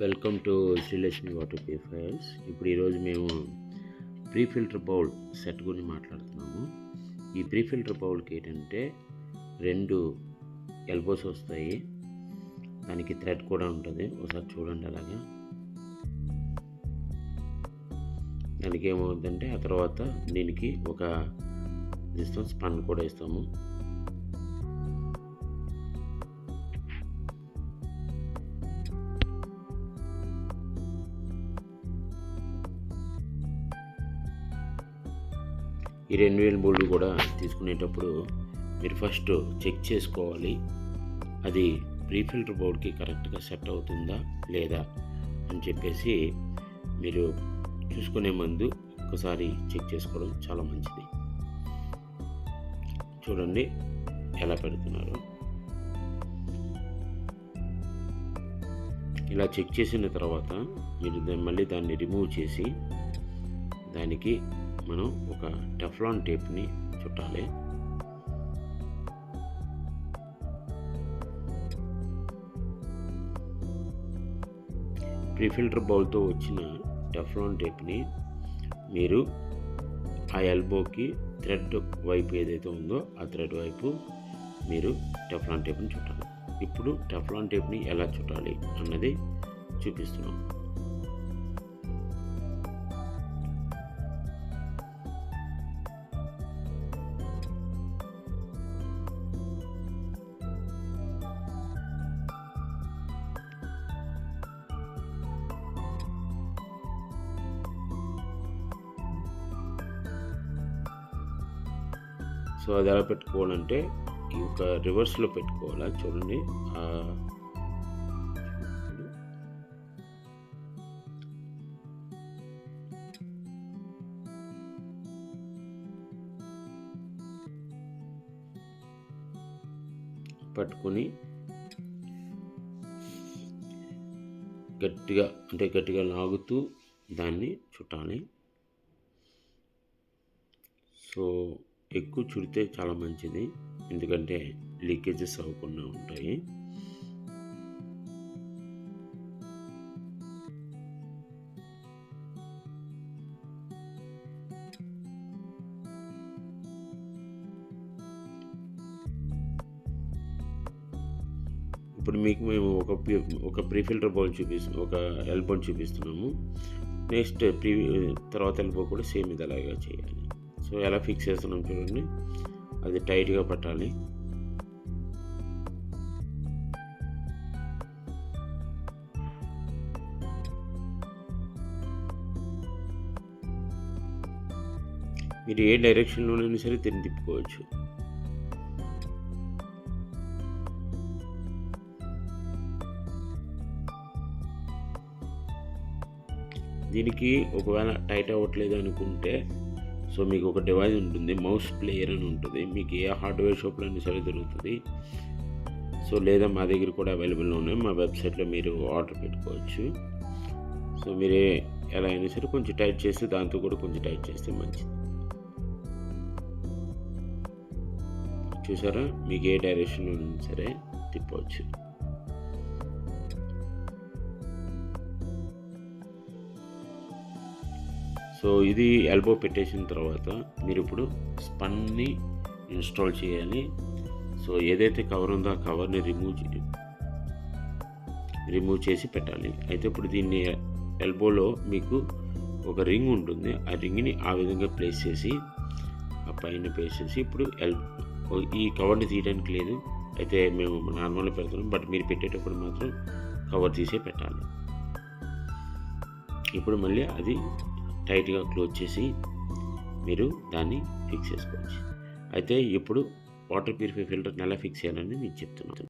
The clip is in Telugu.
Welcome to Srilakshmi water purifiers. ఇప్పుడు ఈరోజు మేము ప్రీ ఫిల్టర్ బౌల్ సెట్ గురించి మాట్లాడుతున్నాము. ఈ ప్రీ ఫిల్టర్ బౌల్కి ఏంటంటే 2 ఎల్బోస్ వస్తాయి, దానికి థ్రెడ్ కూడా ఉంటుంది. ఒకసారి చూడండి. అలాగా దానికి ఏమవుతుందంటే ఆ తర్వాత దీనికి ఒక ఇస్తాం, స్పన్ కూడా ఇస్తాము. ఈ 2000 బోల్డ్ కూడా తీసుకునేటప్పుడు మీరు ఫస్ట్ చెక్ చేసుకోవాలి, అది ప్రీ ఫిల్టర్ బోర్డ్కి కరెక్ట్గా సెట్ అవుతుందా లేదా అని చెప్పేసి మీరు చూసుకునే ముందు ఒకసారి చెక్ చేసుకోవడం చాలా మంచిది. చూడండి ఎలా పెడుతున్నారు. ఇలా చెక్ చేసిన తర్వాత మీరు మళ్ళీ దాన్ని రిమూవ్ చేసి దానికి మనం ఒక టెఫ్లాన్ టేప్ని చుట్టాలి. ప్రీ ఫిల్టర్ బౌల్తో వచ్చిన టెఫ్లాన్ టేప్ని మీరు ఆ ఎల్బోకి థ్రెడ్ వైపు ఏదైతే ఉందో ఆ థ్రెడ్ వైపు మీరు టెఫ్లాన్ టేప్ని చుట్టాలి. ఇప్పుడు టెఫ్లాన్ టేప్ని ఎలా చుట్టాలి అన్నది చూపిస్తున్నాం. సో అది ఎలా పెట్టుకోవాలంటే ఈ ఒక రివర్స్లో పెట్టుకోవాలి. చూడండి, పట్టుకొని గట్టిగా లాగుతూ దాన్ని చుట్టాలి. సో ఎక్కువ చుడితే చాలా మంచిది, ఎందుకంటే లీకేజెస్ అవ్వకుండా ఉంటాయి. ఇప్పుడు మీకు మేము ఒక ప్రీ ఫిల్టర్ బౌల్ ఒక ఎల్బోని చూపిస్తున్నాము. నెక్స్ట్ తర్వాత ఎల్బో కూడా సేమ్ ఇది అలాగా చేయాలి. సో ఎలా ఫిక్స్ చేస్తున్నాం చూడండి, అది టైట్గా పట్టాలి. మీరు ఏ డైరెక్షన్లోనైనా సరే తిప్పుకోవచ్చు. దీనికి ఒకవేళ టైట్ అవ్వట్లేదు అనుకుంటే సో మీకు ఒక డివైస్ ఉంటుంది, మౌస్ ప్లేయర్ అని ఉంటుంది. మీకు ఏ హార్డ్వేర్ షాప్లో అయినా సరే దొరుకుతుంది. సో లేదా మా దగ్గర కూడా అవైలబుల్ ఉన్నాయి, మా వెబ్సైట్లో మీరు ఆర్డర్ పెట్టుకోవచ్చు. సో మీరు ఎలా అయినా సరే కొంచెం టైట్ చేస్తే దాంతో కూడా కొంచెం టైట్ చేస్తే మంచిది. చూసారా, మీకు ఏ డైరెక్షన్లో అయినా సరే తిప్పవచ్చు. సో ఇది ఎల్బో పెట్టేసిన తర్వాత మీరు ఇప్పుడు స్పన్ని ఇన్స్టాల్ చేయాలి. సో ఏదైతే కవర్ ఉందో ఆ కవర్ని రిమూవ్ చేసి పెట్టాలి. అయితే ఇప్పుడు దీన్ని ఎల్బోలో మీకు ఒక రింగ్ ఉంటుంది, ఆ రింగ్ని ఆ విధంగా ప్లేస్ చేసి ఆ పైన ప్లేస్ చేసి ఇప్పుడు ఈ కవర్ని తీయడానికి లేదు, అయితే మేము నార్మల్గా పెడుతున్నాం, బట్ మీరు పెట్టేటప్పుడు మాత్రం కవర్ తీసే పెట్టాలి. ఇప్పుడు మళ్ళీ అది టైట్గా క్లోజ్ చేసి మీరు దాన్ని ఫిక్స్ చేసుకోవచ్చు. అయితే ఇప్పుడు వాటర్ ప్యూరిఫై ఫిల్టర్ని ఎలా ఫిక్స్ చేయాలని నేను చెప్తున్నాను.